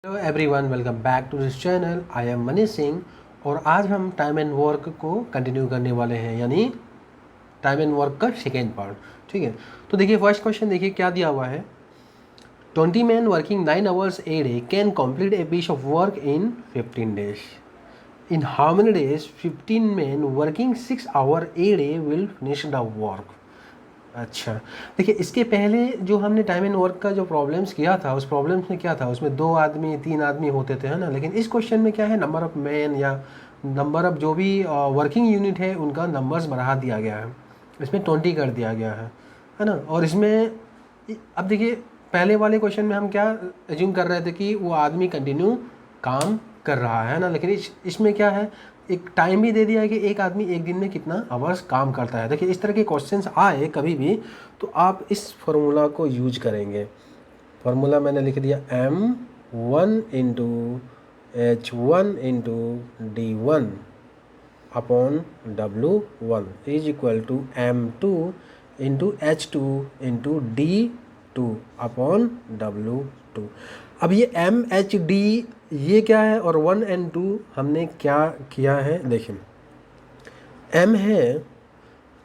Hello everyone, welcome back to this channel. I am Manish Singh और आज हम टाइम एंड वर्क को कंटिन्यू करने वाले हैं, यानी टाइम एंड वर्क का सेकेंड पार्ट। ठीक है, तो देखिए फर्स्ट क्वेश्चन देखिए क्या दिया हुआ है। 20 men working 9 hours a day can complete a piece of work in 15 days. In how many days 15 men working 6 hours a day will finish the work? अच्छा, देखिए इसके पहले जो हमने टाइम एंड वर्क का जो प्रॉब्लम्स किया था, उस प्रॉब्लम्स में क्या था, उसमें 2 आदमी 3 आदमी होते थे, है ना। लेकिन इस क्वेश्चन में क्या है, नंबर ऑफ मैन या नंबर ऑफ जो भी वर्किंग यूनिट है उनका नंबर्स बढ़ा दिया गया है। इसमें 20 कर दिया गया है ना। और इसमें अब देखिए पहले वाले क्वेश्चन में हम क्या एज्यूम कर रहे थे कि वो आदमी कंटिन्यू काम कर रहा है ना। लेकिन इसमें क्या है, एक टाइम भी दे दिया है कि एक आदमी एक दिन में कितना आवर्स काम करता है। देखिए इस तरह के क्वेश्चंस आए कभी भी तो आप इस फार्मूला को यूज करेंगे। फार्मूला मैंने लिख दिया M1 into H1 into D1 upon W1 is equal to M2 into H2 into D2 upon W2। अब ये MHD ये क्या है और 1 एंड 2 हमने क्या किया है, देखिए M है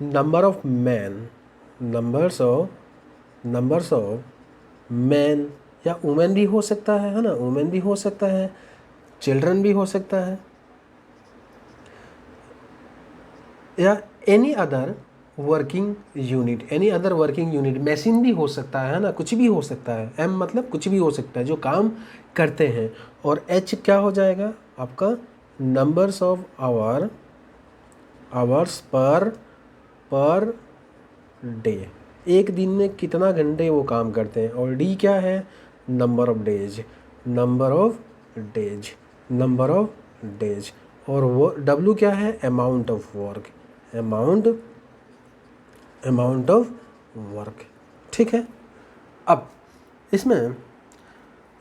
number of man, numbers of man या वुमेन भी हो सकता है ना, वुमेन भी हो सकता है, चिल्ड्रन भी हो सकता है, या any other working unit, machine भी हो सकता है ना, कुछ भी हो सकता है। एम मतलब कुछ भी हो सकता है जो काम करते हैं। और एच क्या हो जाएगा आपका, numbers of hours per day, एक दिन में कितना घंटे वो काम करते हैं। और डी क्या है, नंबर ऑफ डेज। और वो डब्ल्यू क्या है, अमाउंट ऑफ वर्क। ठीक है, अब इसमें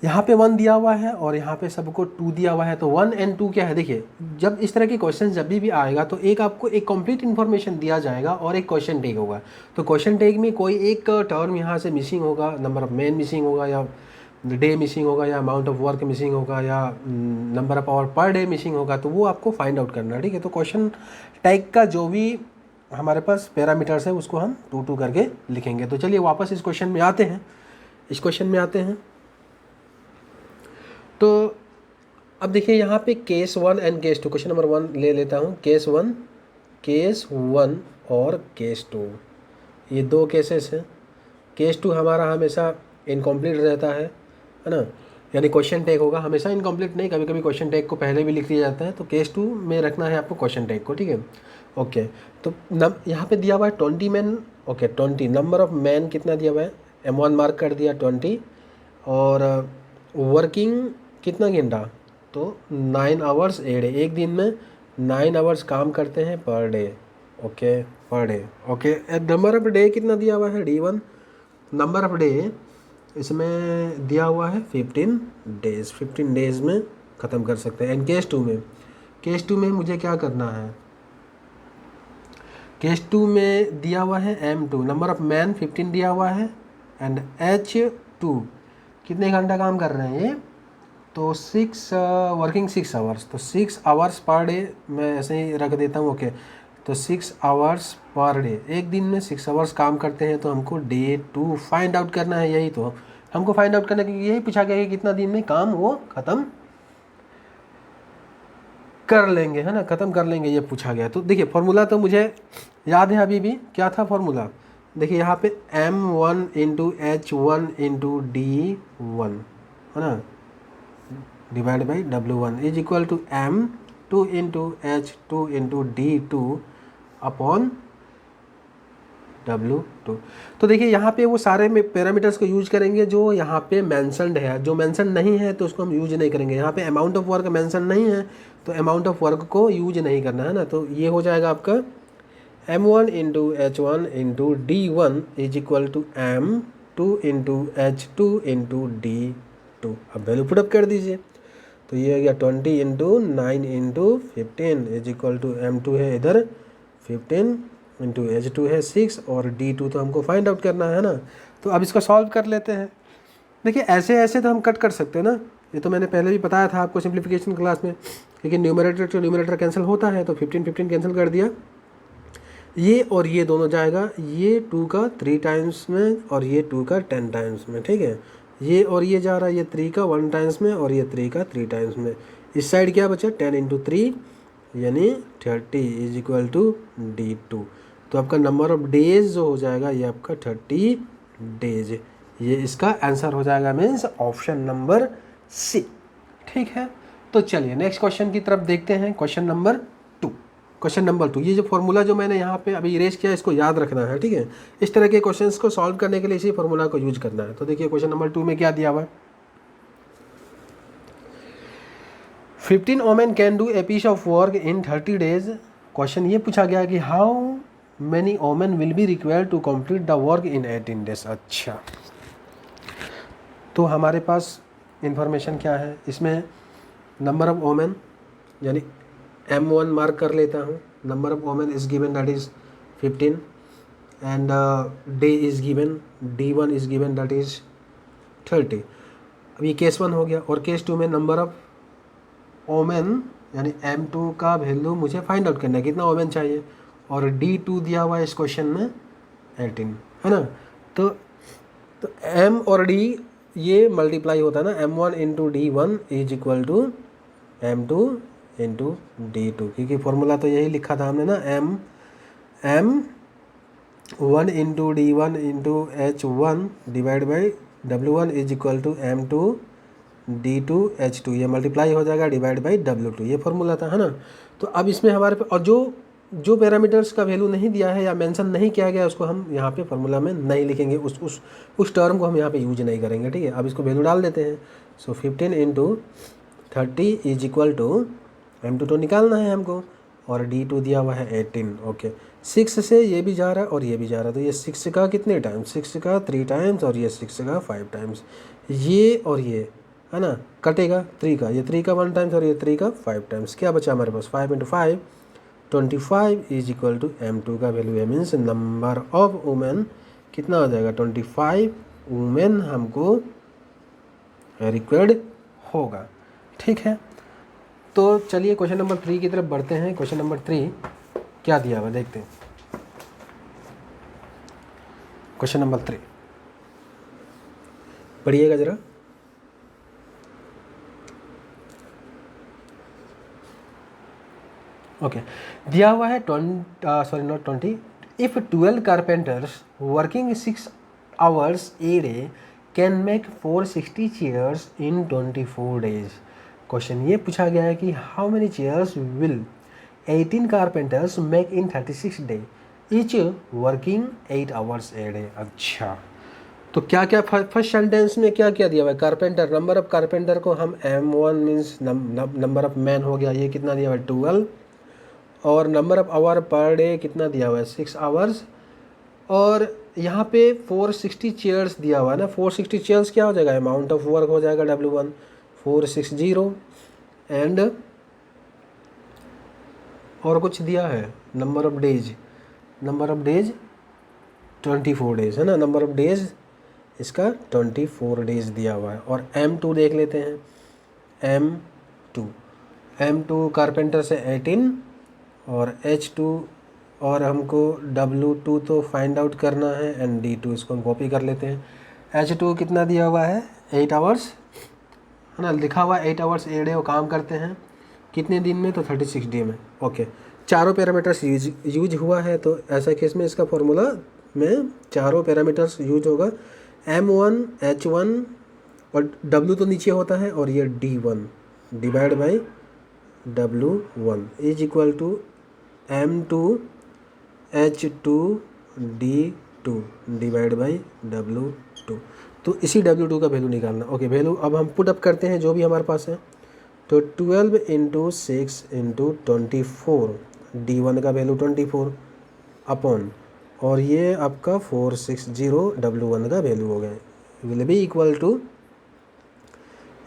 यहाँ पे 1 दिया हुआ है और यहाँ पे सबको 2 दिया हुआ है, तो 1 एंड 2 क्या है। देखिए जब इस तरह के क्वेश्चन जब भी आएगा तो एक आपको एक कंप्लीट इन्फॉर्मेशन दिया जाएगा और एक क्वेश्चन टैग होगा। तो क्वेश्चन टैग में कोई एक टर्म यहाँ से मिसिंग होगा, नंबर ऑफ मैन मिसिंग होगा, या डे मिसिंग होगा, या अमाउंट ऑफ वर्क मिसिंग होगा, या number of hour per day missing होगा, तो वो आपको फाइंड आउट करना है। ठीक है, तो क्वेश्चन टैग का जो भी हमारे पास पैरामीटर्स है उसको हम 2 करके लिखेंगे। तो चलिए वापस इस क्वेश्चन में आते हैं। तो अब देखिए यहाँ पे case 1 and case 2, question number 1 ले लेता हूँ। केस 1 और केस 2, ये 2 केसेस हैं। केस 2 हमारा हमेशा इनकम्प्लीट रहता है ना, यानी क्वेश्चन टैग होगा हमेशा इनकम्प्लीट नहीं, कभी कभी क्वेश्चन टैग को पहले भी लिख दिया जाता है। तो केस 2 में रखना है आपको क्वेश्चन टैग को। ठीक है, ओके। तो यहाँ पे दिया हुआ है 20 man, okay 20। Number of man कितना दिया हुआ है, M1 मार्क कर दिया 20। और वर्किंग कितना घंटा, तो 9 आवर्स ए डे, एक दिन में 9 आवर्स काम करते हैं per day. Okay, per day. Okay, number of day कितना दिया हुआ है, D1। नंबर ऑफ डे इसमें दिया हुआ है 15 डेज, 15 डेज में ख़त्म कर सकते हैं। एंड केस टू में मुझे क्या करना है, केस 2 में दिया हुआ है M2, नंबर ऑफ मैन 15 दिया हुआ है, एंड H2 कितने घंटा काम कर रहे हैं ये, तो 6 वर्किंग 6 आवर्स, तो 6 आवर्स पर डे मैं ऐसे ही रख देता हूँ। ओके, तो 6 आवर्स पर डे, एक दिन में 6 आवर्स काम करते हैं। तो हमको डे 2 फाइंड आउट करना है, यही तो हमको फाइंड आउट करना है, क्योंकि यही पूछा गया है कि कितना दिन में काम वो ख़त्म कर लेंगे, है ना, ख़त्म कर लेंगे, ये पूछा गया। तो देखिए फार्मूला तो मुझे याद है अभी भी, क्या था फार्मूला, देखिए यहाँ पे M1 into H1 into D1 है ना, divide by W1 is equal to M2 into H2 into D2 upon W2। तो देखिए यहाँ पे वो सारे में पैरामीटर्स को यूज करेंगे जो यहाँ पे मेंशनड है, जो मेंशन नहीं है तो उसको हम यूज नहीं करेंगे। यहाँ पे अमाउंट ऑफ वर्क मेंशन नहीं है तो अमाउंट ऑफ वर्क को यूज नहीं करना है ना। तो ये हो जाएगा आपका M1 into H1 into D1 is equal to M2 into H2 into D2। अब वैल्यू पुटअप कर दीजिए, तो ये हो गया 20 into 9 into 15 is equal to M2 है इधर 15 इंटू H2 है 6 और D2 तो हमको फाइंड आउट करना है ना। तो अब इसको सॉल्व कर लेते हैं। देखिए ऐसे तो हम कट कर सकते हैं ना, ये तो मैंने पहले भी बताया था आपको सिंप्लीफिकेशन क्लास में, क्योंकि न्यूमरेटर तो न्यूमरेटर कैंसिल होता है, तो 15 15 कैंसिल कर दिया, ये और ये दोनों जाएगा, ये 2 का 3 टाइम्स में और ये 2 का 10 टाइम्स में, ठीक है। ये और ये जा रहा है, ये 3 का 1 टाइम्स में और ये 3 का 3 टाइम्स में। इस साइड क्या बचा, 10 इंटू 3 यानी 30 इज इक्वल टू D2। तो आपका नंबर ऑफ डेज जो हो जाएगा ये आपका 30 डेज, ये इसका आंसर हो जाएगा, मीन्स ऑप्शन नंबर सी, ठीक है। तो चलिए नेक्स्ट क्वेश्चन की तरफ देखते हैं, क्वेश्चन नंबर 2। क्वेश्चन नंबर 2, ये जो फॉर्मूला जो मैंने यहाँ पे अभी इरेज किया इसको याद रखना है, ठीक है। इस तरह के क्वेश्चंस को सॉल्व करने के लिए इसी फॉर्मूला को यूज करना है। तो देखिए क्वेश्चन नंबर 2 में क्या दिया हुआ है, 15 women can do a piece of work in 30 days. Question ये पूछा गया कि how many women will be required to complete the work in 18 days. अच्छा, तो हमारे पास इंफॉर्मेशन क्या है इसमें, नंबर ऑफ वोमेन यानी M1 मार्क कर लेता हूँ, number of women is given that is 15 and day is given D1 is given that is 30। अब ये केस 1 हो गया, और केस 2 में नंबर ऑफ वोमेन यानी M2 का वैल्यू मुझे फाइंड आउट करना है, कितना वोमेन चाहिए, और D2 दिया हुआ है इस क्वेश्चन में 18, है ना। तो M और D ये मल्टीप्लाई होता है ना, M1 into D1 is equal to M2 into D2, क्योंकि फॉर्मूला तो यही लिखा था हमने ना, M1 into D1 into H1 divide by W1 is equal to M2 D2 H2, ये मल्टीप्लाई हो जाएगा डिवाइड बाई W2, ये फॉर्मूला था, है ना। तो अब इसमें हमारे पे और जो पैरामीटर्स का वैल्यू नहीं दिया है या मेंशन नहीं किया गया उसको हम यहाँ पे फॉर्मूला में नहीं लिखेंगे, उस टर्म को हम यहाँ पे यूज नहीं करेंगे, ठीक है। अब इसको वैल्यू डाल देते हैं। So 15 into 30 is equal to M2 तो निकालना है हमको, और D2 दिया हुआ है 18, ओके। 6 से ये भी जा रहा है और ये भी जा रहा है, तो ये 6 का कितने टाइम्स, 6 का 3 टाइम्स और ये 6 का 5 टाइम्स, ये और ये है ना कटेगा 3 का, ये 3 का 1 टाइम्स और ये 3 का 5 टाइम्स, क्या बचा हमारे पास 5 into 5 25 is equal to M2 का वैल्यू है, मीन्स नंबर ऑफ वुमेन कितना हो जाएगा 25 वुमेन हमको रिक्वायर्ड होगा, ठीक है। तो चलिए क्वेश्चन नंबर 3 की तरफ बढ़ते हैं। क्वेश्चन नंबर 3 क्या दिया हुआ देखते हैं। क्वेश्चन नंबर 3 पढ़िएगा जरा। ओके दिया हुआ है 20 if 12 carpenters working 6 hours a day can make 460 chairs in 24 days. Question ये पूछा गया है कि how many chairs will 18 carpenters make in 36 day each working 8 hours a day। अच्छा, तो क्या क्या फर्स्ट सेंटेंस में क्या क्या दिया हुआ है, कारपेंटर, नंबर ऑफ कारपेंटर को हम M1 means number of man हो गया, ये कितना दिया हुआ है 12, और number of hour per day कितना दिया हुआ है 6 hours, और यहाँ पे 460 चेयर्स दिया हुआ है ना। 460 चेयर्स क्या हो जाएगा, अमाउंट ऑफ वर्क हो जाएगा W1 460, एंड और कुछ दिया है नंबर ऑफ डेज 24 डेज, है ना। नंबर ऑफ डेज इसका 24 डेज दिया हुआ है। और M2 देख लेते हैं, M2 कारपेंटर से 18 और H2 और हमको W2 तो फाइंड आउट करना है, एंड D2 इसको हम कॉपी कर लेते हैं। H2 कितना दिया हुआ है 8 hours, है ना, लिखा हुआ 8 hours a day वो काम करते हैं, कितने दिन में, तो 36 डे में, ओके। चारों पैरामीटर्स यूज हुआ है, तो ऐसा केस में इसका फॉर्मूला में चारों पैरामीटर्स यूज होगा, M1 H1 और W तो नीचे होता है, और ये D1 divide by W1 is equal to M2 H2 D2 divide by W2। तो इसी W2 का वैल्यू निकालना, ओके। वैल्यू अब हम पुट अप करते हैं जो भी हमारे पास है, तो 12 इंटू 6 इंटू 24, D1 का वैल्यू 24 अपॉन, और ये आपका 460 W1 का वैल्यू हो गया, will be equal to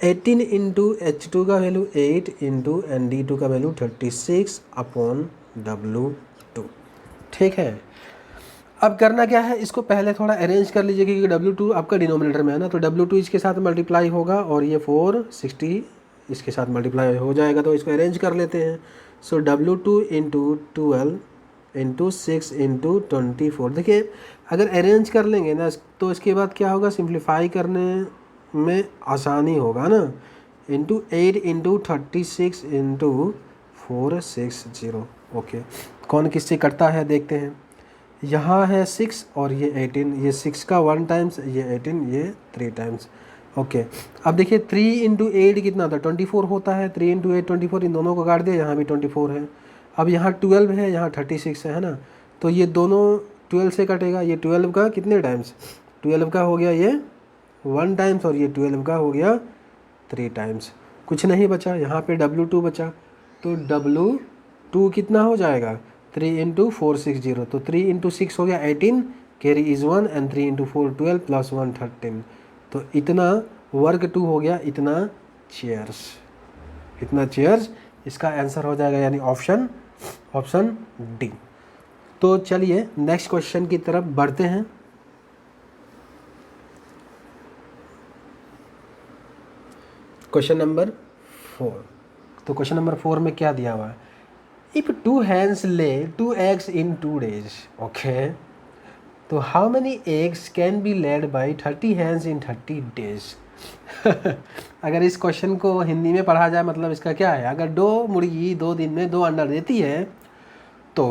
18 into H2 का वैल्यू 8 इंटू एंड D2 का वैल्यू 36 अपॉन W2, ठीक है। अब करना क्या है, इसको पहले थोड़ा अरेंज कर लीजिए क्योंकि W2 आपका डिनोमिनेटर में है ना, तो W2 इसके साथ मल्टीप्लाई होगा और ये 460 इसके साथ मल्टीप्लाई हो जाएगा, तो इसको अरेंज कर लेते हैं। सो W2 इंटू 12 इंटू 6 इंटू 24। देखिए अगर अरेंज कर लेंगे ना तो इसके बाद क्या होगा, सिंप्लीफाई करने में आसानी होगा ना। Into 8 into 36 into 460। ओके, कौन किससे कटता है देखते हैं। यहाँ है 6 और ये 18, ये 6 का 1 टाइम्स, ये 18 ये 3 टाइम्स। ओके, अब देखिए 3 इंटू 8 कितना होता है, 24 होता है। 3 इंटू 8 24, इन दोनों को काट दिया, यहाँ भी 24 है। अब यहाँ 12 है, यहाँ 36 है ना, तो ये दोनों 12 से कटेगा। ये 12 का कितने टाइम्स, 12 का हो गया ये 1 टाइम्स और ये 12 का हो गया 3 टाइम्स। कुछ नहीं बचा, यहाँ पे W2 बचा, तो W2 कितना हो जाएगा, 3 इंटू 460, तो 3 इंटू 6 हो गया 18, carry is 1 and 3 into 4 12 plus 1 13। तो इतना वर्ग 2 हो गया, इतना चेयर्स, इतना चेयर्स इसका आंसर हो जाएगा, यानी ऑप्शन डी। तो चलिए नेक्स्ट क्वेश्चन की तरफ बढ़ते हैं। Question number 4। तो क्वेश्चन नंबर 4 में क्या दिया हुआ है, if 2 hens lay 2 eggs in 2 days, okay, तो how many eggs can be laid by 30 hens in 30 days। अगर इस क्वेश्चन को हिंदी में पढ़ा जाए मतलब इसका क्या है, अगर 2 मुर्गी 2 दिन में 2 अंडा देती है तो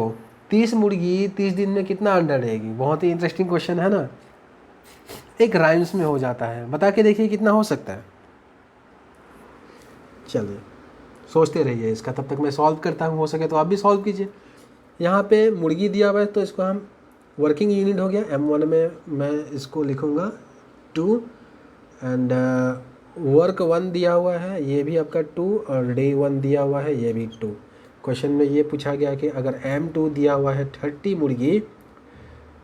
30 मुर्गी 30 दिन में कितना अंडा देगी। बहुत ही इंटरेस्टिंग क्वेश्चन है ना, एक राइम्स में हो जाता है। बता के देखिए कितना हो सकता है। चलिए सोचते रहिए इसका, तब तक मैं सॉल्व करता हूँ, हो सके तो आप भी सॉल्व कीजिए। यहाँ पे मुर्गी दिया हुआ है तो इसको हम वर्किंग यूनिट हो गया, M1 में मैं इसको लिखूँगा 2 एंड वर्क 1 दिया हुआ है, ये भी आपका 2, और डे 1 दिया हुआ है, ये भी 2। क्वेश्चन में ये पूछा गया कि अगर M2 दिया हुआ है 30 मुर्गी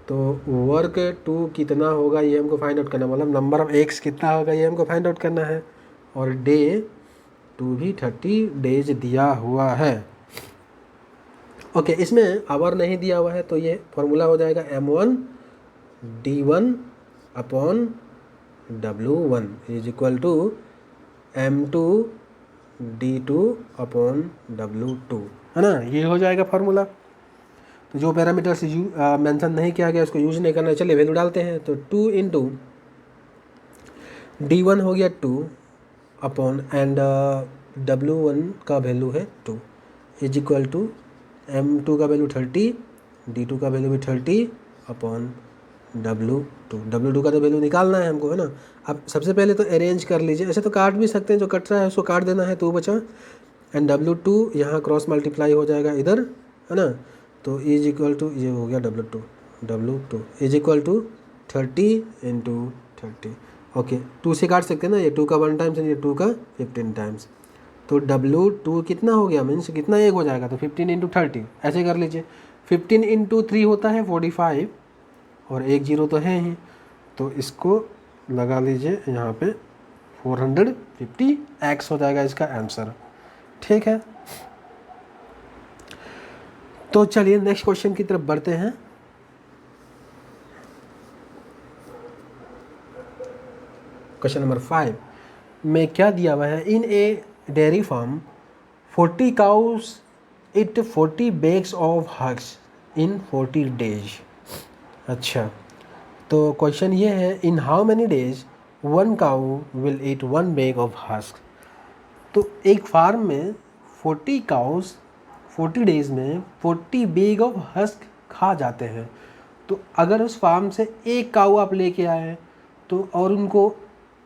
तो वर्क 2 कितना होगा, ये हमको फाइंड आउट करना, मतलब नंबर ऑफ एग्स कितना होगा ये हमको फाइंड आउट करना है। और डे 2 भी 30 डेज दिया हुआ है। ओके, इसमें आवर नहीं दिया हुआ है तो ये फॉर्मूला हो जाएगा M1 D1 upon W1 is equal to M2 D2 upon W2, है ना, ये हो जाएगा फार्मूला। तो जो पैरामीटर्स मेंशन नहीं किया गया उसको यूज नहीं करना। चलिए वैल्यू डालते हैं, तो 2 इंटू D1 हो गया 2 अपॉन एंड W1 का वैल्यू है 2 इज इक्वल टू M2 का वैल्यू 30, D2 का वैल्यू भी 30 अपॉन W2 का तो वैल्यू निकालना है हमको, है ना। अब सबसे पहले तो अरेंज कर लीजिए, ऐसे तो काट भी सकते हैं, जो कट रहा है उसको काट देना है, 2 बचा एंड W2 यहाँ क्रॉस मल्टीप्लाई हो जाएगा इधर, है ना, तो इज इक्वल टू ये हो गया W2 is equal to 30 into 30। Okay, 2 से काट सकते हैं ना, ये 2 का 1 टाइम्स ये 2 का 15 टाइम्स, तो W2 कितना हो गया, मीन्स कितना एक हो जाएगा, तो 15 इंटू 30 ऐसे कर लीजिए। 15 इंटू 3 होता है 45 और एक जीरो तो है ही, तो इसको लगा लीजिए यहाँ पे 450x हो जाएगा इसका आंसर। ठीक है, तो चलिए नेक्स्ट क्वेश्चन की तरफ बढ़ते हैं। क्वेश्चन नंबर 5 में क्या दिया हुआ है, in a dairy farm 40 cows eat 40 bags of husks in 40 days. अच्छा, तो क्वेश्चन ये है, in how many days 1 cow will eat 1 bag of husk. तो एक फार्म में 40 काउस 40 डेज़ में 40 बैग ऑफ हस्क खा जाते हैं। तो अगर उस फार्म से एक काऊ आप लेके आए तो और उनको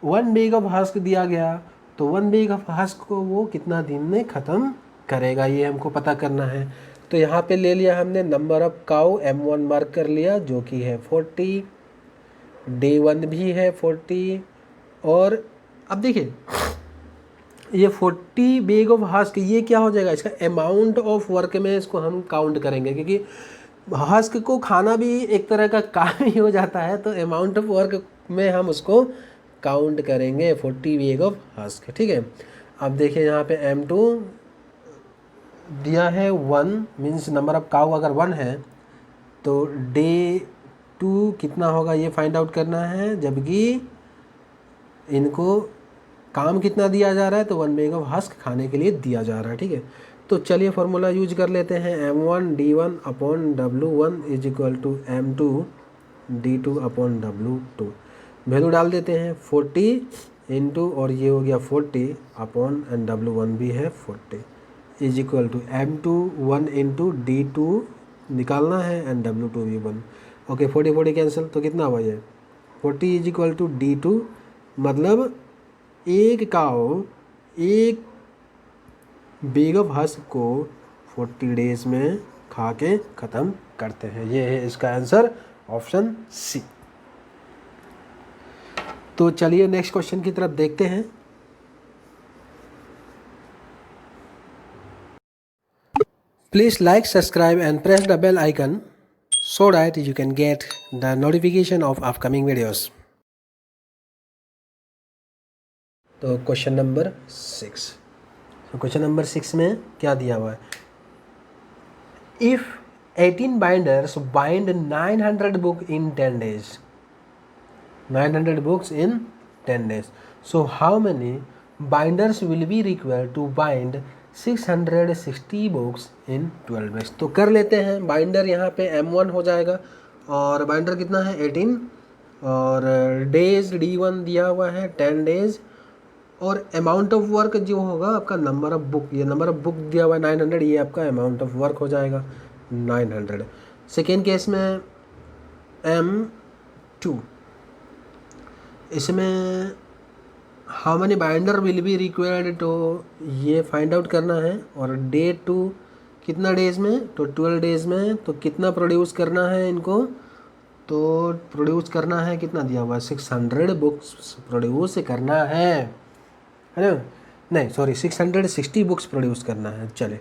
1 बैग ऑफ हस्क दिया गया, तो 1 बैग ऑफ हस्क को वो कितना दिन में ख़त्म करेगा, ये हमको पता करना है। तो यहाँ पे ले लिया हमने number of cow, M1 mark कर लिया जो कि है 40, डे 1 भी है 40, और अब देखिए ये 40 बैग ऑफ हस्क ये क्या हो जाएगा, इसका अमाउंट ऑफ वर्क में इसको हम काउंट करेंगे, क्योंकि हस्क को खाना भी एक तरह का काम ही हो जाता है, तो अमाउंट ऑफ वर्क में हम उसको काउंट करेंगे 40 बैग ऑफ हस्क। ठीक है, अब देखिए यहाँ पे M2 दिया है 1, मीन्स नंबर ऑफ काऊ अगर 1 है तो डे टू कितना होगा ये फाइंड आउट करना है, जबकि इनको काम कितना दिया जा रहा है, तो 1 बैग ऑफ हस्क खाने के लिए दिया जा रहा है। ठीक है, तो चलिए फॉर्मूला यूज कर लेते हैं। M1D1/W1 is equal to M2D2/W2। Value डाल देते हैं 40 इंटू, और ये हो गया 40 अपॉन, एंड W1 भी है 40 is equal to M2 1 into D2 निकालना है, एंड W2 भी 1। ओके, 40 कैंसिल, तो कितना हुआ ये 40 इज इक्वल टू D2, मतलब एक काओ एक बैग ऑफ हस्क को 40 डेज में खा के ख़त्म करते हैं। ये है इसका आंसर, ऑप्शन सी। तो चलिए नेक्स्ट क्वेश्चन की तरफ देखते हैं। Please like, subscribe and press the bell icon so that you can get the notification of upcoming videos. तो क्वेश्चन नंबर 6, तो क्वेश्चन नंबर 6 में क्या दिया हुआ है, if 18 binders bind 900 book in 10 days, 900 books in 10 days, so how many binders will be required to bind 660 books in 12 days। तो कर लेते हैं, बाइंडर यहाँ पे M1 हो जाएगा, और बाइंडर कितना है 18, और डेज D1 दिया हुआ है 10 days, और अमाउंट ऑफ वर्क जो होगा आपका नंबर ऑफ बुक, ये नंबर ऑफ बुक दिया हुआ है 900, ये आपका अमाउंट ऑफ वर्क हो जाएगा 900। सेकेंड केस में M2, इसमें how many binder will be required, तो ये फाइंड आउट करना है, और डे 2 कितना डेज में, तो 12 डेज में, तो कितना प्रोड्यूस करना है इनको, तो प्रोड्यूस करना है कितना दिया हुआ है 600 बुक्स प्रोड्यूस करना है ना, नहीं सॉरी 660 बुक्स प्रोड्यूस करना है। चले,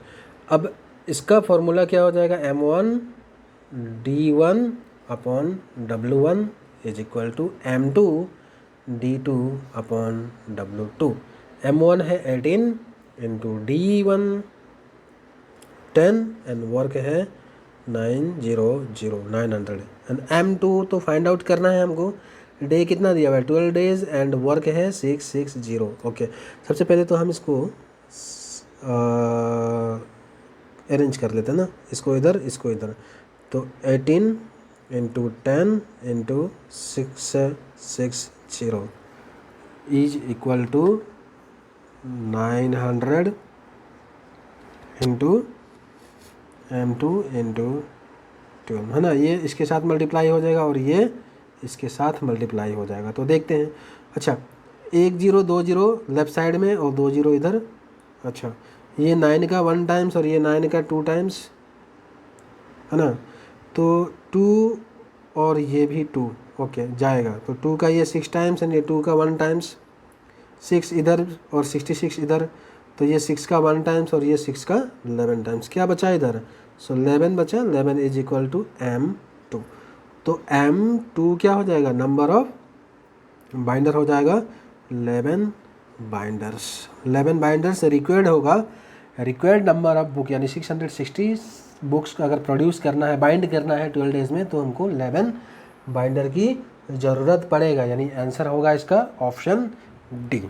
अब इसका फॉर्मूला क्या हो जाएगा, M1D1/W1 is equal to M2D2/W2। M1 है 18 इंटू D1 10, एंड वर्क है 900, एंड M2 तो फाइंड आउट करना है हमको, डे कितना दिया हुआ है 12 डेज, एंड वर्क है 660। ओके, सबसे पहले तो हम इसको अरेंज कर लेते हैं ना, इसको इधर इसको इधर, तो 18 into 10 into 660 is equal to 900 into M2 into 12 है ना, ये इसके साथ मल्टीप्लाई हो जाएगा, और ये इसके साथ मल्टीप्लाई हो जाएगा। तो देखते हैं, अच्छा 1 0 2 0 लेफ्ट साइड में, और 2 0 इधर, अच्छा ये 9 का 1 टाइम्स, और ये 9 का 2 टाइम्स है ना, तो 2 और ये भी 2, ओके जाएगा, तो 2 का ये 6 टाइम्स, एंड ये 2 का 1 टाइम्स, 6 इधर और 66 इधर, तो ये 6 का 1 टाइम्स, और ये 6 का 11 टाइम्स, क्या बचा इधर, सो 11 बचा, 11 इज इक्वल टू M2। तो M2 क्या हो जाएगा, नंबर ऑफ बाइंडर हो जाएगा 11 बाइंडर्स। 11 बाइंडर्स रिक्वायर्ड होगा, रिक्वायर्ड नंबर ऑफ बुक यानी 660 बुक्स अगर प्रोड्यूस करना है, बाइंड करना है 12 डेज में, तो हमको 11 बाइंडर की ज़रूरत पड़ेगा, यानी आंसर होगा इसका ऑप्शन डी।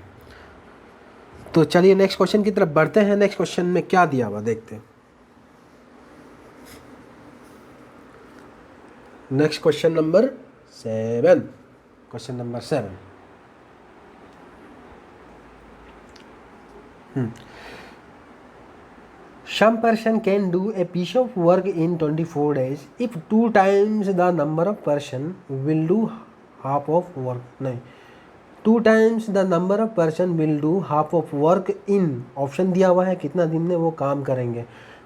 तो चलिए नेक्स्ट क्वेश्चन की तरफ बढ़ते हैं। नेक्स्ट क्वेश्चन में क्या दिया हुआ देखते हैं। Next question number 7, question number 7, some person can do a piece of work in 24 days if 2 times the number of person will do half of work, नहीं 2 times the number of person will do half of work in, option दिया हुआ है कितना दिन में वो काम करेंगे।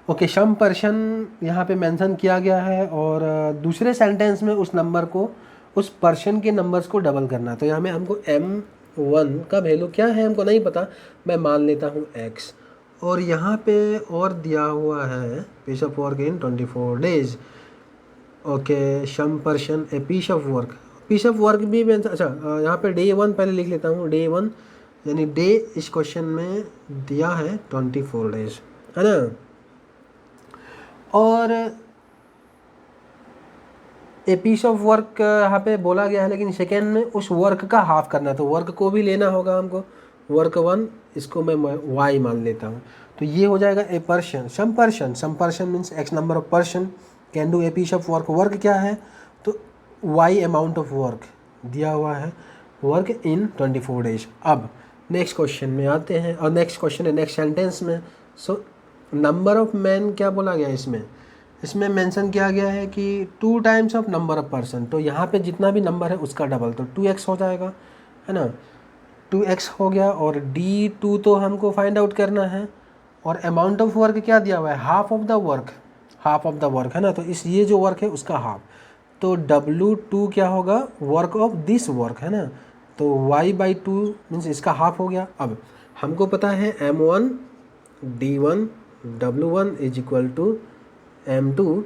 ओके, सम पर्सन यहाँ पे मेंशन किया गया है, और दूसरे सेंटेंस में उस नंबर को, उस पर्सन के नंबर्स को डबल करना है। तो यहाँ में हमको M1 का वैल्यू क्या है हमको नहीं पता, मैं मान लेता हूँ X, और यहाँ पे और दिया हुआ है piece of work in 24 days. Okay, some person a piece of work, piece of work भी अच्छा यहाँ पे डे 1 पहले लिख लेता हूँ, डे 1 यानी डे इस क्वेश्चन में दिया है 24 डेज है ना, और ए पीस ऑफ वर्क यहाँ पे बोला गया है, लेकिन सेकेंड में उस वर्क का हाफ करना है, तो वर्क को भी लेना होगा हमको। वर्क 1 इसको मैं y मान लेता हूँ, तो ये हो जाएगा a person, some person means x number of person can do a piece of work. Work क्या है, तो y अमाउंट ऑफ वर्क दिया हुआ है, वर्क इन 24 डेज। अब नेक्स्ट क्वेश्चन में आते हैं, और नेक्स्ट क्वेश्चन है नेक्स्ट सेंटेंस में। सो नंबर ऑफ मैन क्या बोला गया इसमें, इसमें मेंशन किया गया है कि 2 times of number of person, तो यहाँ पे जितना भी नंबर है उसका डबल, तो 2x हो जाएगा, है ना। 2x हो गया, और D2 तो हमको फाइंड आउट करना है, और अमाउंट ऑफ वर्क क्या दिया हुआ है, हाफ ऑफ द वर्क, है ना। तो इस ये जो वर्क है उसका हाफ, तो W2 क्या होगा, वर्क ऑफ दिस वर्क, है ना। तो y/2 मीन्स इसका हाफ हो गया। अब हमको पता है M1 D1 W1 is equal to M2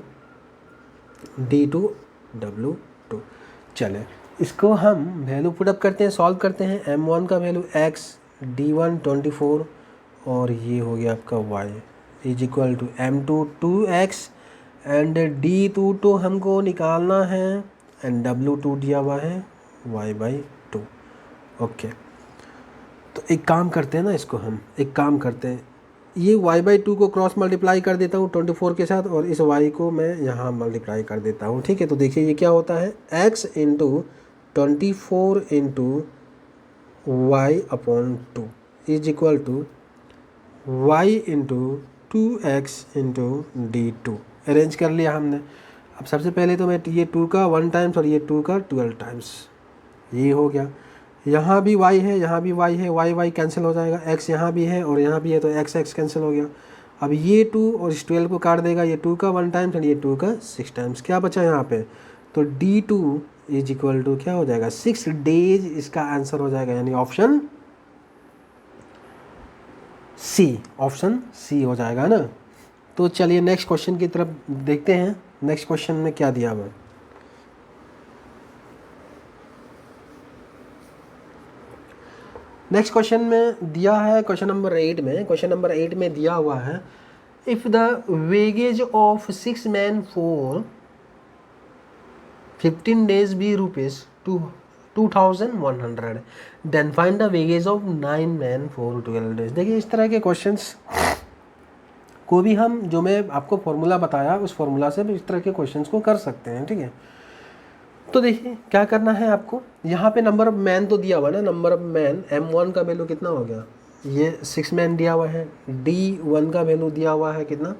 D2 W2। चले इसको हम वैल्यू पुटअप करते हैं, सॉल्व करते हैं। M1 का वैल्यू x, D1 24, और ये हो गया आपका y is equal to M2 2x and D2 तो हमको निकालना है, एंड W2 दिया हुआ है y/2। ओके, तो एक काम करते हैं ना, इसको हम एक काम करते हैं, ये y/2 को क्रॉस मल्टीप्लाई कर देता हूँ 24 के साथ, और इस y को मैं यहाँ मल्टीप्लाई कर देता हूँ, ठीक है। तो देखिए ये क्या होता है, x into 24 into y/2 is equal to y into 2x into D2। Arrange कर लिया हमने। अब सबसे पहले तो मैं ये 2 का 1 टाइम्स और ये 2 का 12 टाइम्स, ये हो गया। यहाँ भी y है, यहाँ भी y है, y कैंसिल हो जाएगा, x यहाँ भी है और यहाँ भी है, तो x कैंसिल हो गया। अब ये 2 और इस 12 को काट देगा, ये 2 का 1 टाइम्स और ये 2 का 6 टाइम्स, क्या बचा यहाँ पे, तो D2 इज इक्वल टू क्या हो जाएगा, 6 डेज इसका आंसर हो जाएगा, यानी ऑप्शन सी हो जाएगा ना। तो चलिए नेक्स्ट क्वेश्चन की तरफ देखते हैं, नेक्स्ट क्वेश्चन में क्या दिया हुआ है। नेक्स्ट क्वेश्चन में दिया है क्वेश्चन नंबर 8 में दिया हुआ है, if the wages of 6 man for 15 days be ₹2100, then find the wages of 9 man for 12 days. देखिए इस तरह के क्वेश्चंस को भी हम, जो मैं आपको फॉर्मूला बताया उस फॉर्मूला से भी इस तरह के क्वेश्चंस को कर सकते हैं, ठीक है। तो देखिए क्या करना है आपको, यहाँ पे नंबर ऑफ मैन तो दिया हुआ ना, नंबर ऑफ मैन M1 का वैल्यू कितना हो गया, ये 6 मैन दिया हुआ है, D1 का वैल्यू दिया हुआ है कितना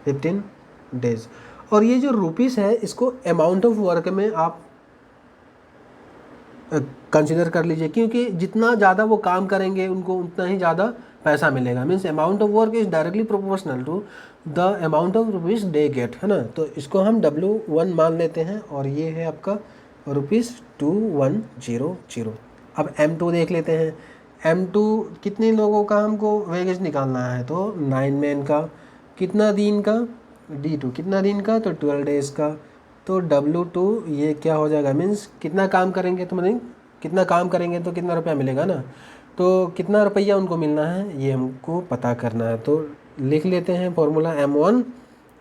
15 डेज, और ये जो रुपीस है इसको अमाउंट ऑफ वर्क में आप कंसिडर कर लीजिए, क्योंकि जितना ज़्यादा वो काम करेंगे उनको उतना ही ज़्यादा पैसा मिलेगा। Means amount of work is directly proportional to the amount of rupees they get, है ना। तो इसको हम W1 मान लेते हैं, और ये है आपका ₹2100। अब M2 देख लेते हैं, M2 कितने लोगों का हमको वेगेज निकालना है, तो 9 मैन का, कितना दिन का, D2 कितना दिन का, तो 12 डेज़ का, तो W2 ये क्या हो जाएगा, मीन्स कितना काम करेंगे, तो मतलब कितना काम करेंगे तो कितना रुपया मिलेगा ना, तो कितना रुपया उनको मिलना है ये हमको पता करना है। तो लिख लेते हैं formula, M1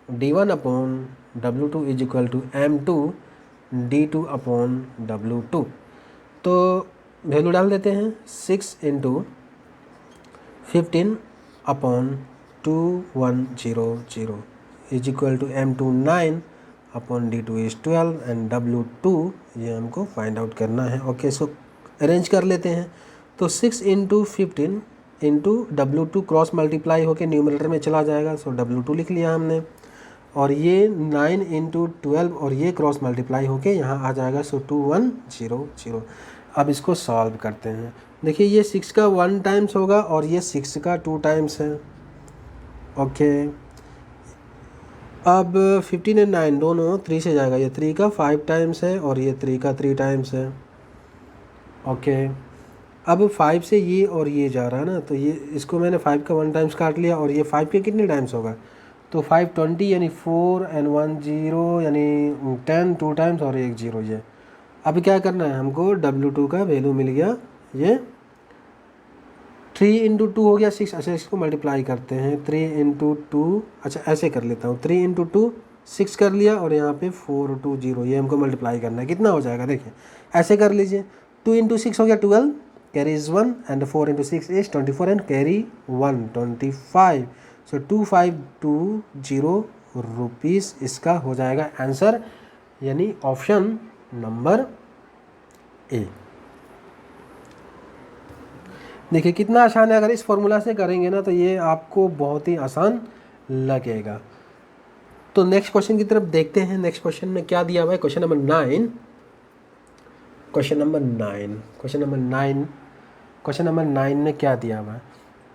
D1 upon W2 is equal to M2 D2 upon W2। तो वैल्यू डाल देते हैं, 6 into 15 upon 2100 is equal to M2 9 upon D2 is 12 and W2 ये हमको फाइंड आउट करना है। ओके, सो अरेंज कर लेते हैं। तो 6 into 15 into W2 cross multiply होकर न्यूमरेटर में चला जाएगा, सो W2 लिख लिया हमने, और ये 9 इंटू 12 और ये क्रॉस मल्टीप्लाई होके यहाँ आ जाएगा, सो 2100। अब इसको सॉल्व करते हैं। देखिए ये 6 का 1 टाइम्स होगा और ये 6 का 2 टाइम्स है। ओके, अब 15 एंड 9 दोनों 3 से जाएगा, ये 3 का 5 टाइम्स है और ये 3 का 3 टाइम्स है। ओके, अब 5 से ये और ये जा रहा है ना, तो ये इसको मैंने 5 का 1 टाइम्स काट लिया, और ये 5 के कितने टाइम्स होगा, तो 5 20 यानी 4 एंड 1 0 यानी 10 2 टाइम्स और 1 0 ये। अब क्या करना है हमको, W2 का वैल्यू मिल गया, ये 3 इंटू 2 हो गया 6। अच्छा, इसको मल्टीप्लाई करते हैं, 3 इंटू 2, अच्छा ऐसे कर लेता हूँ, 3 इंटू 2 6 कर लिया और यहाँ पे 420, ये हमको मल्टीप्लाई करना है, कितना हो जाएगा देखिए ऐसे कर लीजिए, 2 इंटू 6 हो गया 12, carry is 1 and 4 into 6 is 24 and carry 1 25, so 2520 rupees इसका हो जाएगा आंसर, यानी ऑप्शन नंबर ए। देखिए कितना आसान है, अगर इस फॉर्मूला से करेंगे ना तो ये आपको बहुत ही आसान लगेगा। तो नेक्स्ट क्वेश्चन की तरफ देखते हैं। नेक्स्ट क्वेश्चन में क्या दिया हुआ है, क्वेश्चन नंबर 9, क्वेश्चन नंबर 9 में क्या दिया हुआ है,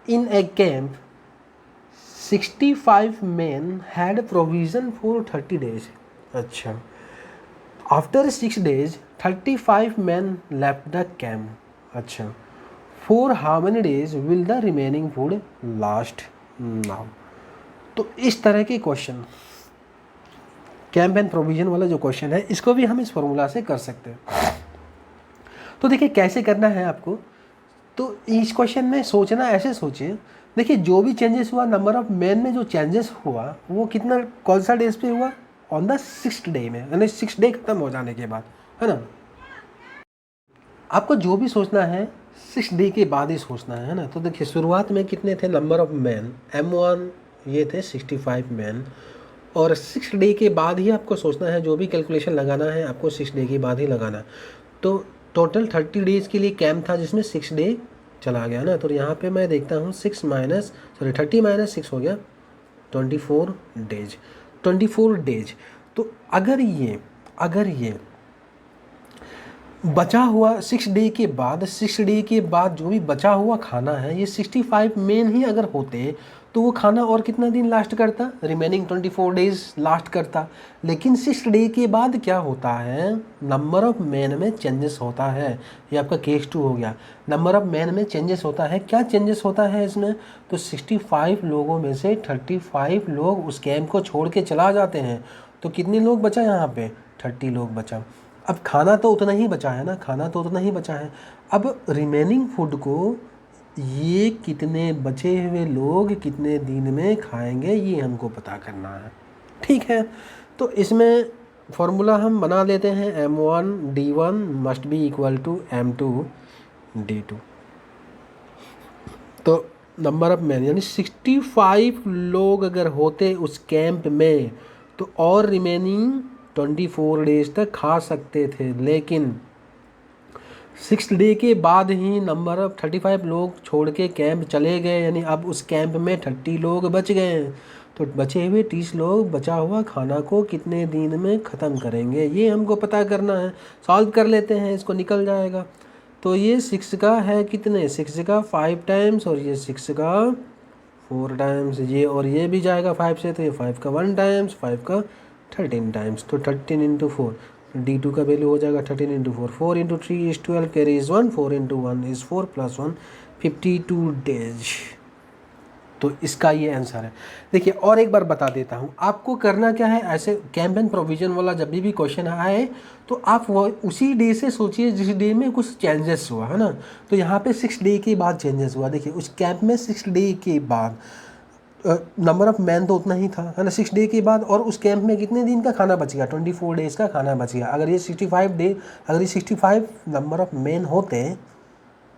in a camp 65 men had provision for 30 days। अच्छा, after 6 days 35 men left the camp। अच्छा, for how many days will the remaining food last now। तो इस तरह के क्वेश्चन, कैंप एंड प्रोविजन वाला जो क्वेश्चन है, इसको भी हम इस फॉर्मूला से कर सकते हैं। तो देखिए कैसे करना है आपको, तो इस क्वेश्चन में सोचना ऐसे सोचिए, देखिए जो भी चेंजेस हुआ, नंबर ऑफ मैन में जो चेंजेस हुआ वो कितना, कौन सा डेज पे हुआ, ऑन द 6th डे में, यानी 6 डे खत्म हो जाने के बाद, है ना। आपको जो भी सोचना है 6 डे के बाद ही सोचना है ना। तो देखिए शुरुआत में कितने थे नंबर ऑफ मैन, M1 ये थे 65 मैन, और 6 डे के बाद ही आपको सोचना है, जो भी कैलकुलेशन लगाना है आपको 6 डे के बाद ही लगाना। तो टोटल 30 डेज़ के लिए कैंप था जिसमें 6 डे चला गया ना। तो यहाँ पे मैं देखता हूँ 30 माइनस 6 हो गया 24 डेज। तो अगर ये बचा हुआ 6 डे के बाद जो भी बचा हुआ खाना है, ये 65 मेन ही अगर होते तो वो खाना और कितना दिन लास्ट करता, रिमेनिंग 24 डेज लास्ट करता। लेकिन 6 डे के बाद क्या होता है, नंबर ऑफ मैन में चेंजेस होता है। ये आपका केस 2 हो गया, नंबर ऑफ मैन में चेंजेस होता है। क्या चेंजेस होता है इसमें, तो 65 लोगों में से 35 लोग उस कैंप को छोड़ के चला जाते हैं। तो कितने लोग बचा यहाँ पे, 30 लोग बचा। अब खाना तो उतना ही बचा है ना, अब रिमेनिंग फूड को ये कितने बचे हुए लोग कितने दिन में खाएंगे, ये हमको पता करना है। ठीक है, तो इसमें फॉर्मूला हम बना लेते हैं, M1 D1 must be equal to M2 D2। तो नंबर ऑफ मैन यानी 65 लोग अगर होते उस कैंप में तो और रिमेनिंग 24 डेज तक खा सकते थे। लेकिन 6 डे के बाद ही नंबर ऑफ 35 लोग छोड़ के कैंप चले गए, यानी अब उस कैंप में 30 लोग बच गए हैं। तो बचे हुए 30 लोग बचा हुआ खाना को कितने दिन में ख़त्म करेंगे, ये हमको पता करना है। सॉल्व कर लेते हैं, इसको निकल जाएगा। तो ये 6 का है कितने, 6 का 5 टाइम्स और ये 6 का 4 टाइम्स, ये और ये भी जाएगा 5 से, तो ये 5 का 1 टाइम्स, 5 का 13 टाइम्स। तो 13 इंटू 4, D2 का वैल्यू हो जाएगा 13 into 4, 4 into 3 is 12, carry is 1, 4 into 1 is 4 plus 1 52 days. तो इसका ये आंसर है। देखिए और एक बार बता देता हूँ आपको करना क्या है, ऐसे कैंप एंड प्रोविज़न वाला जब भी क्वेश्चन आए तो आप वो उसी डे से सोचिए जिस डे में कुछ चेंजेस हुआ है ना। तो यहाँ पे 6 डे के बाद चेंजेस हुआ, देखिए उस कैंप में 6 डे के बाद नंबर ऑफ मैन तो उतना ही था, है ना, 6 डे के बाद, और उस कैंप में कितने दिन का खाना बच गया, 24 डेज़ का खाना बच गया। अगर ये 65 नंबर ऑफ मैन होते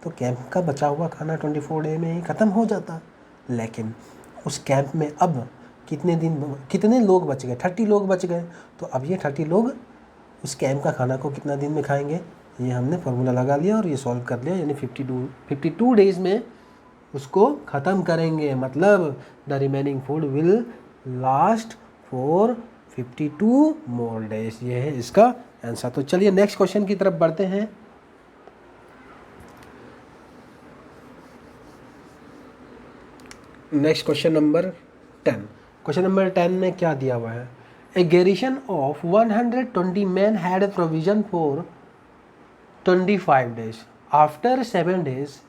तो कैंप का बचा हुआ खाना 24 डे में ही ख़त्म हो जाता। लेकिन उस कैंप में अब कितने लोग बच गए, 30 लोग बच गए। तो अब ये 30 लोग उस कैंप का खाना को कितना दिन में खाएंगे, ये हमने फार्मूला लगा लिया और ये सॉल्व कर लिया, यानी 52 डेज़ में उसको ख़त्म करेंगे। मतलब the remaining food will last for 52 more days. ये है इसका आंसर। तो चलिए नेक्स्ट क्वेश्चन की तरफ बढ़ते हैं। Next question number 10। Question number 10 में क्या दिया हुआ है, a garrison of 120 man had provision for 25 days, after 7 days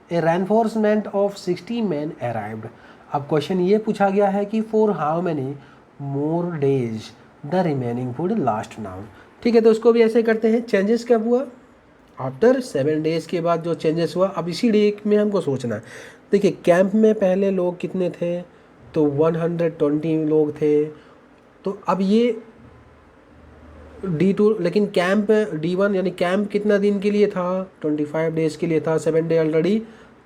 a reinforcement of 60 man arrived. अब क्वेश्चन ये पूछा गया है कि for how many more days the remaining food last now. ठीक है, तो उसको भी ऐसे करते हैं, चेंजेस कब हुआ, आफ्टर 7 डेज़ के बाद जो चेंजेस हुआ। अब इसी डे में हमको सोचना है। देखिए कैंप में पहले लोग कितने थे, तो 120 लोग थे, तो अब ये D2, लेकिन कैंप D1 यानी कैंप कितना दिन के लिए था, 25 डेज़ के लिए था, 7 डे ऑलरेडी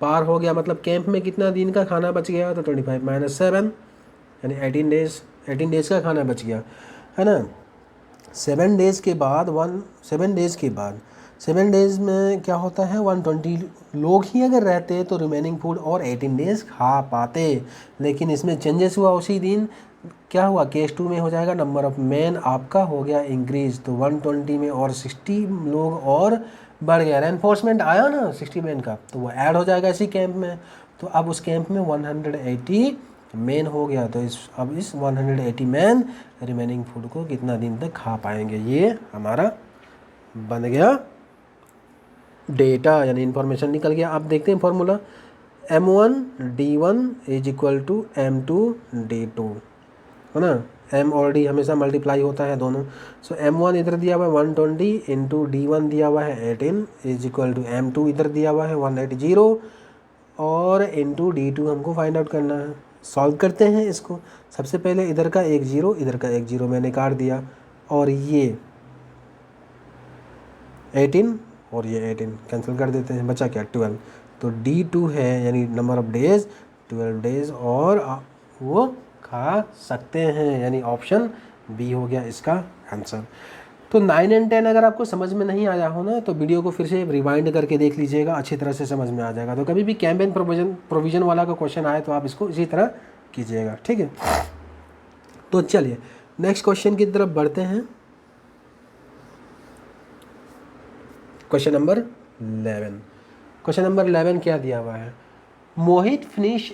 पार हो गया, मतलब कैंप में कितना दिन का खाना बच गया, तो 25 - 7 यानी 18 डेज़ का खाना बच गया, है ना। 7 डेज़ के बाद 7 डेज़ में क्या होता है, 120 लोग ही अगर रहते तो रिमेनिंग फूड और 18 डेज़ खा पाते, लेकिन इसमें चेंजेस हुआ उसी दिन। क्या हुआ, केस 2 में हो जाएगा नंबर ऑफ मैन आपका हो गया इंक्रीज, तो 120 में और 60 लोग और बढ़ गया, रेनफोर्समेंट आया ना 60 मैन का, तो वो ऐड हो जाएगा इसी कैंप में। तो अब उस कैंप में 180 मैन हो गया, तो अब इस 180 मैन रिमेनिंग फूड को कितना दिन तक खा पाएंगे, ये हमारा बन गया डेटा, यानी इन्फॉर्मेशन निकल गया। अब देखते हैं formula, M1 D1 is equal to M2 D2, है ना। M और D हमेशा मल्टीप्लाई होता है दोनों। सो M1 इधर दिया हुआ है 120 इंटू D1 दिया हुआ है 18 इज इक्वल टू M2 इधर दिया हुआ है 180 और इंटू D2 हमको फाइंड आउट करना है। सॉल्व करते हैं इसको। सबसे पहले इधर का एक जीरो, इधर का एक जीरो मैंने काट दिया, और ये 18 और ये 18 कैंसिल कर देते हैं, बचा क्या 12। तो D2 है यानी नंबर ऑफ डेज 12 डेज, और वो खा सकते हैं, यानी ऑप्शन बी हो गया इसका आंसर। तो 9 और 10 अगर आपको समझ में नहीं आया हो ना, तो वीडियो को फिर से रिवाइंड करके देख लीजिएगा, अच्छी तरह से समझ में आ जाएगा। तो कभी भी कैंपेन प्रोविजन वाला का क्वेश्चन आए तो आप इसको इसी तरह कीजिएगा, ठीक है। तो चलिए नेक्स्ट क्वेश्चन की तरफ बढ़ते हैं। Question number 11। क्वेश्चन नंबर 11 क्या दिया हुआ है, Mohit finish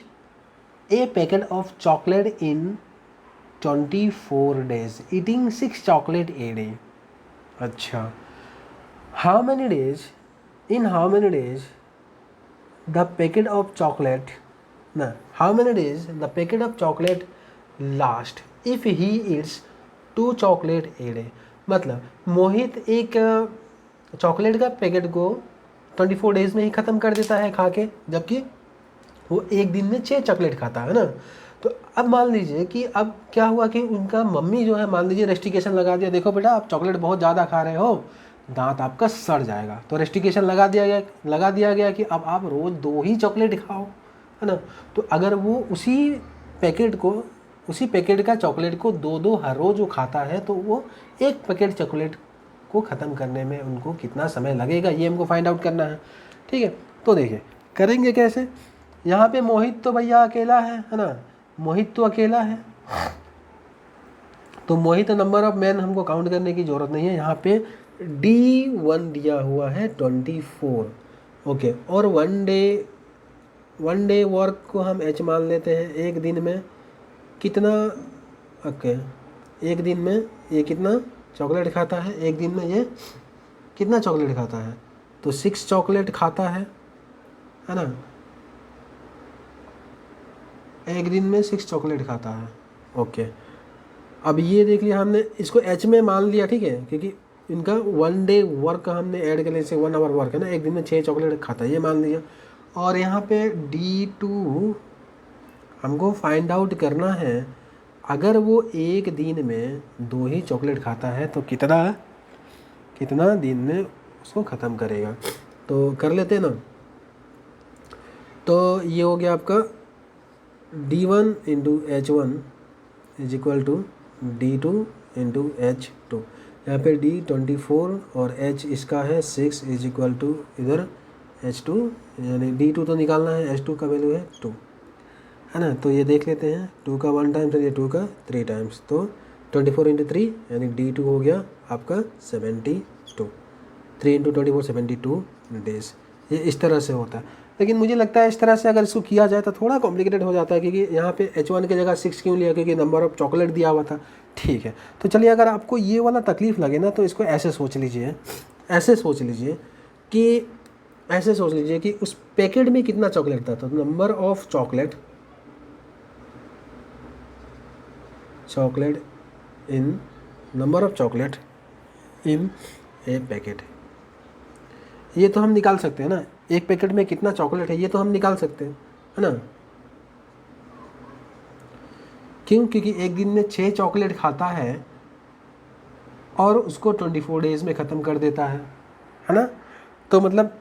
a packet of chocolate in 24 days eating 6 chocolate a day। अच्छा, how many days the packet of chocolate how many days the packet of chocolate last if he eats 2 chocolate a day। मतलब मोहित एक chocolate का packet को 24 days में ही ख़त्म कर देता है खा के, जबकि वो एक दिन में 6 चॉकलेट खाता है ना। तो अब मान लीजिए कि अब क्या हुआ कि उनका मम्मी जो है, मान लीजिए रेस्ट्रिकेशन लगा दिया, देखो बेटा आप चॉकलेट बहुत ज़्यादा खा रहे हो, दांत आपका सड़ जाएगा। तो रेस्ट्रिकेशन लगा दिया गया कि अब आप रोज़ 2 ही चॉकलेट खाओ, है ना। तो अगर वो उसी पैकेट का चॉकलेट को 2 हर रोज़ वो खाता है, तो वो एक पैकेट चॉकलेट को ख़त्म करने में उनको कितना समय लगेगा, ये हमको फाइंड आउट करना है, ठीक है। तो देखिए करेंगे कैसे। यहाँ पे मोहित तो भैया अकेला है ना, मोहित तो अकेला है, तो मोहित नंबर ऑफ मैन हमको काउंट करने की ज़रूरत नहीं है। यहाँ पे D1 दिया हुआ है 24, ओके, और वन डे वर्क को हम H मान लेते हैं। एक दिन में कितना, ओके, एक दिन में ये कितना चॉकलेट खाता है, एक दिन में ये कितना चॉकलेट खाता है, तो 6 चॉकलेट खाता है ना, एक दिन में 6 चॉकलेट खाता है, ओके। अब ये देख लिया हमने, इसको H में मान लिया, ठीक है, क्योंकि इनका 1 डे वर्क का हमने ऐड कर लिया, जैसे 1 आवर वर्क है ना, एक दिन में 6 चॉकलेट खाता है, ये मान लिया। और यहाँ पे D2 हमको फाइंड आउट करना है, अगर वो एक दिन में 2 ही चॉकलेट खाता है तो कितना दिन में उसको ख़त्म करेगा। तो कर लेते हैं ना। तो ये हो गया आपका D1 into H1 is equal to D2 into H2। यहाँ पे D 24 और H इसका है 6 इज इक्वल टू इधर H2, यानी D2 तो निकालना है, H2 का वैल्यू है 2, है ना। तो ये देख लेते हैं, 2 का 1 टाइम्स और ये 2 का 3 टाइम्स, तो 24 इंटू 3 यानी D2 हो गया आपका 72, 3 इंटू 24 72 डेज। ये इस तरह से होता है, लेकिन मुझे लगता है इस तरह से अगर इसको किया जाए तो थोड़ा कॉम्प्लिकेटेड हो जाता है, क्योंकि यहाँ पे H1 की जगह 6 क्यों लिया, क्योंकि नंबर ऑफ चॉकलेट दिया हुआ था, ठीक है। तो चलिए अगर आपको ये वाला तकलीफ़ लगे ना, तो इसको ऐसे सोच लीजिए कि उस पैकेट में कितना चॉकलेट था, तो number of chocolate in A packet, ये तो हम निकाल सकते हैं ना, एक पैकेट में कितना चॉकलेट है ये तो हम निकाल सकते हैं, है ना। क्यों? क्योंकि एक दिन में 6 चॉकलेट खाता है और उसको 24 डेज़ में ख़त्म कर देता है ना। तो मतलब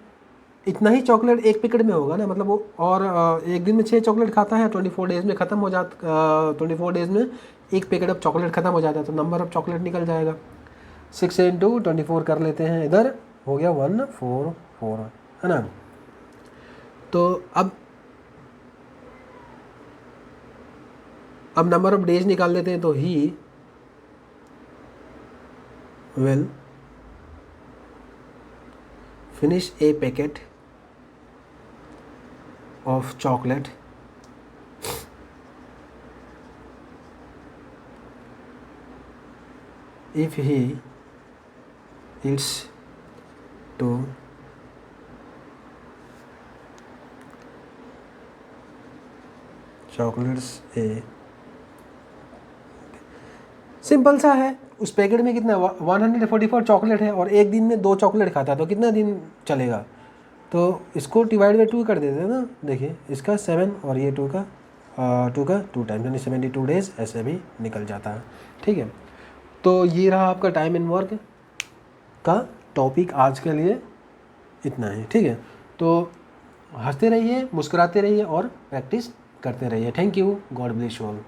इतना ही चॉकलेट एक पैकेट में होगा ना, मतलब वो, और एक दिन में 6 चॉकलेट खाता है, 24 डेज़ में ख़त्म हो जाता, 24 डेज़ में एक पैकेट ऑफ चॉकलेट ख़त्म हो जाता है, तो नंबर ऑफ चॉकलेट निकल जाएगा। 6 इंटू 24 कर लेते हैं, इधर हो गया 144, है ना। तो अब नंबर ऑफ डेज निकाल लेते हैं, तो he will finish a packet of chocolate if he eats 2 chocolates a, simple सा है। उस पैकेट में कितना 144 चॉकलेट है और एक दिन में 2 चॉकलेट खाता है, तो कितना दिन चलेगा? तो इसको डिवाइड बाई 2 कर देते हैं ना। देखिए इसका 7 और ये 2 का 2 टाइम, यानी 72 डेज़ ऐसे भी निकल जाता है। ठीक है, तो ये रहा आपका टाइम एंड वर्क का टॉपिक आज के लिए, इतना ही। ठीक है, तो हंसते रहिए, मुस्कुराते रहिए और प्रैक्टिस करते रहिए। Thank you, God bless you all.